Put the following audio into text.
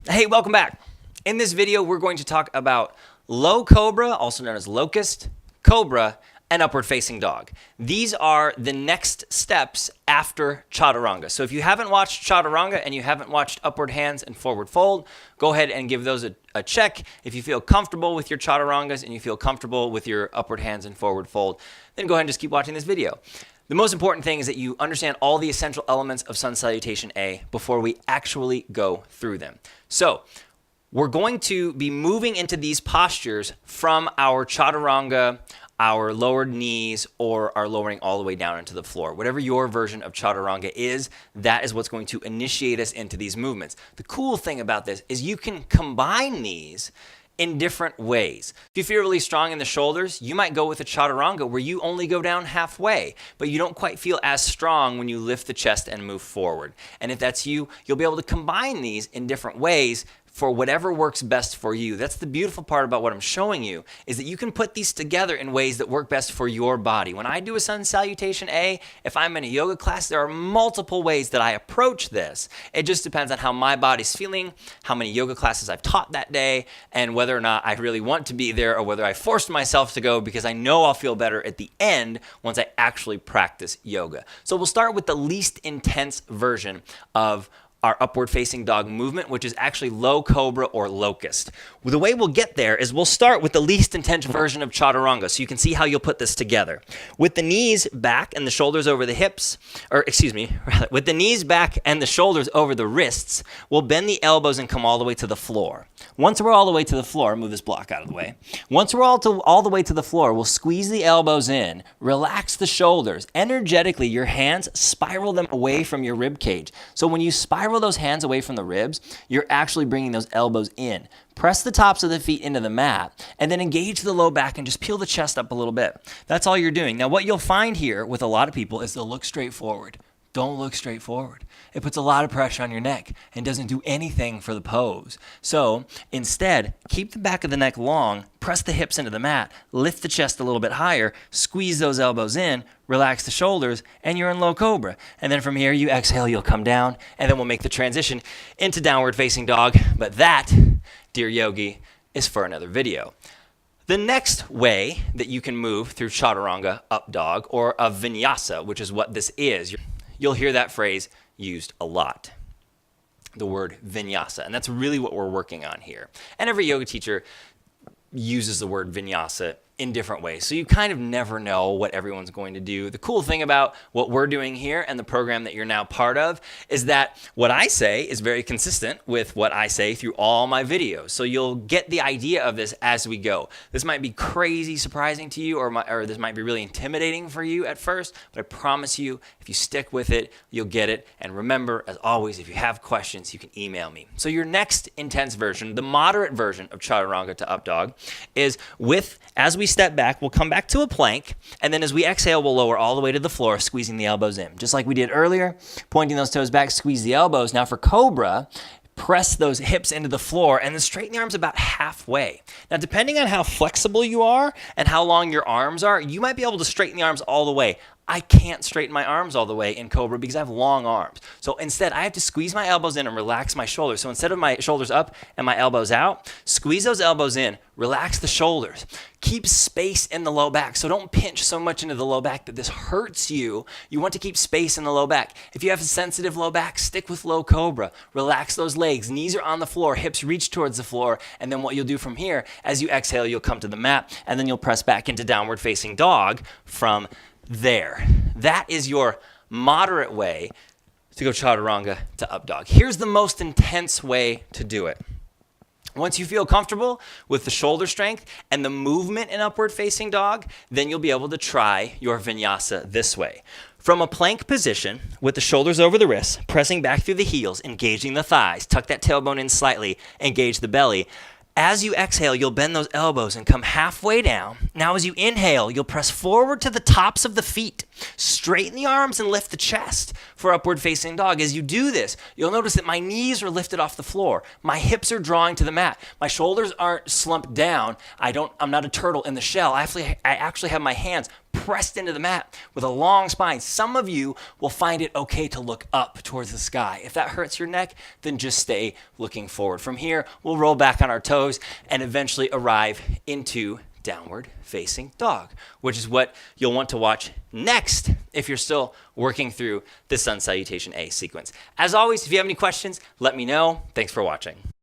Hey, welcome back. In this video, we're going to talk about low cobra, also known as locust, cobra, and upward facing dog. These are the next steps after chaturanga. So if you haven't watched chaturanga and you haven't watched upward hands and forward fold, go ahead and give those a check. If you feel comfortable with your chaturangas and you feel comfortable with your upward hands and forward fold, then go ahead and just keep watching this video. The most important thing is that you understand all the essential elements of Sun Salutation A before we actually go through them. So we're going to be moving into these postures from our chaturanga, our lowered knees, or our lowering all the way down into the floor. Whatever your version of chaturanga is, that is what's going to initiate us into these movements. The cool thing about this is you can combine these in different ways. If you feel really strong in the shoulders, you might go with a chaturanga where you only go down halfway, but you don't quite feel as strong when you lift the chest and move forward. And if that's you, you'll be able to combine these in different ways for whatever works best for you. That's the beautiful part about what I'm showing you, is that you can put these together in ways that work best for your body. When I do a Sun Salutation A, if I'm in a yoga class, there are multiple ways that I approach this. It just depends on how my body's feeling, how many yoga classes I've taught that day, and whether or not I really want to be there or whether I forced myself to go because I know I'll feel better at the end once I actually practice yoga. So we'll start with the least intense version of our upward facing dog movement, which is actually low cobra or locust. The way we'll get there is we'll start with the least intense version of chaturanga, so you can see how you'll put this together. With the knees back and the shoulders over the hips, with the knees back and the shoulders over the wrists, we'll bend the elbows and come all the way to the floor. Once we're all the way to the floor, move this block out of the way. Once we're all the way to the floor, we'll squeeze the elbows in, relax the shoulders. Energetically, your hands spiral them away from your rib cage. So when you spiral those hands away from the ribs, you're actually bringing those elbows in. Press the tops of the feet into the mat and then engage the low back and just peel the chest up a little bit. That's all you're doing. Now, what you'll find here with a lot of people is they'll look straight forward. Don't look straight forward. It puts a lot of pressure on your neck and doesn't do anything for the pose. So instead, keep the back of the neck long, press the hips into the mat, lift the chest a little bit higher, squeeze those elbows in, relax the shoulders, and you're in low cobra. And then from here, you exhale, you'll come down, and then we'll make the transition into downward facing dog. But that, dear yogi, is for another video. The next way that you can move through chaturanga, up dog, or a vinyasa, which is what this is, you'll hear that phrase used a lot, the word vinyasa. And that's really what we're working on here. And every yoga teacher uses the word vinyasa in different ways. So you kind of never know what everyone's going to do. The cool thing about what we're doing here and the program that you're now part of is that what I say is very consistent with what I say through all my videos. So you'll get the idea of this as we go. This might be crazy surprising to you, or this might be really intimidating for you at first, but I promise you, if you stick with it, you'll get it. And remember, as always, if you have questions, you can email me. So your next intense version, the moderate version of chaturanga to up dog, is as we step back, we'll come back to a plank, and then as we exhale, we'll lower all the way to the floor, squeezing the elbows in. Just like we did earlier, pointing those toes back, squeeze the elbows. Now for cobra, press those hips into the floor and then straighten the arms about halfway. Now, depending on how flexible you are and how long your arms are, you might be able to straighten the arms all the way. I can't straighten my arms all the way in cobra because I have long arms. So instead, I have to squeeze my elbows in and relax my shoulders. So instead of my shoulders up and my elbows out, squeeze those elbows in, relax the shoulders. Keep space in the low back. So don't pinch so much into the low back that this hurts you. You want to keep space in the low back. If you have a sensitive low back, stick with low cobra. Relax those legs. Knees are on the floor, hips reach towards the floor. And then what you'll do from here, as you exhale, you'll come to the mat, and then you'll press back into downward facing dog from there. That is your moderate way to go chaturanga to up dog. Here's the most intense way to do it. Once you feel comfortable with the shoulder strength and the movement in upward facing dog, then you'll be able to try your vinyasa this way. From a plank position with the shoulders over the wrists, pressing back through the heels, engaging the thighs, tuck that tailbone in slightly, engage the belly. As you exhale, you'll bend those elbows and come halfway down. Now as you inhale, you'll press forward to the tops of the feet. Straighten the arms and lift the chest for upward facing dog. As you do this, you'll notice that my knees are lifted off the floor. My hips are drawing to the mat. My shoulders aren't slumped down. I'm not a turtle in the shell. I actually have my hands pressed into the mat with a long spine. Some of you will find it okay to look up towards the sky. If that hurts your neck, then just stay looking forward. From here, we'll roll back on our toes and eventually arrive into downward facing dog, which is what you'll want to watch next if you're still working through the sun salutation A sequence. As always, if you have any questions, let me know. Thanks for watching.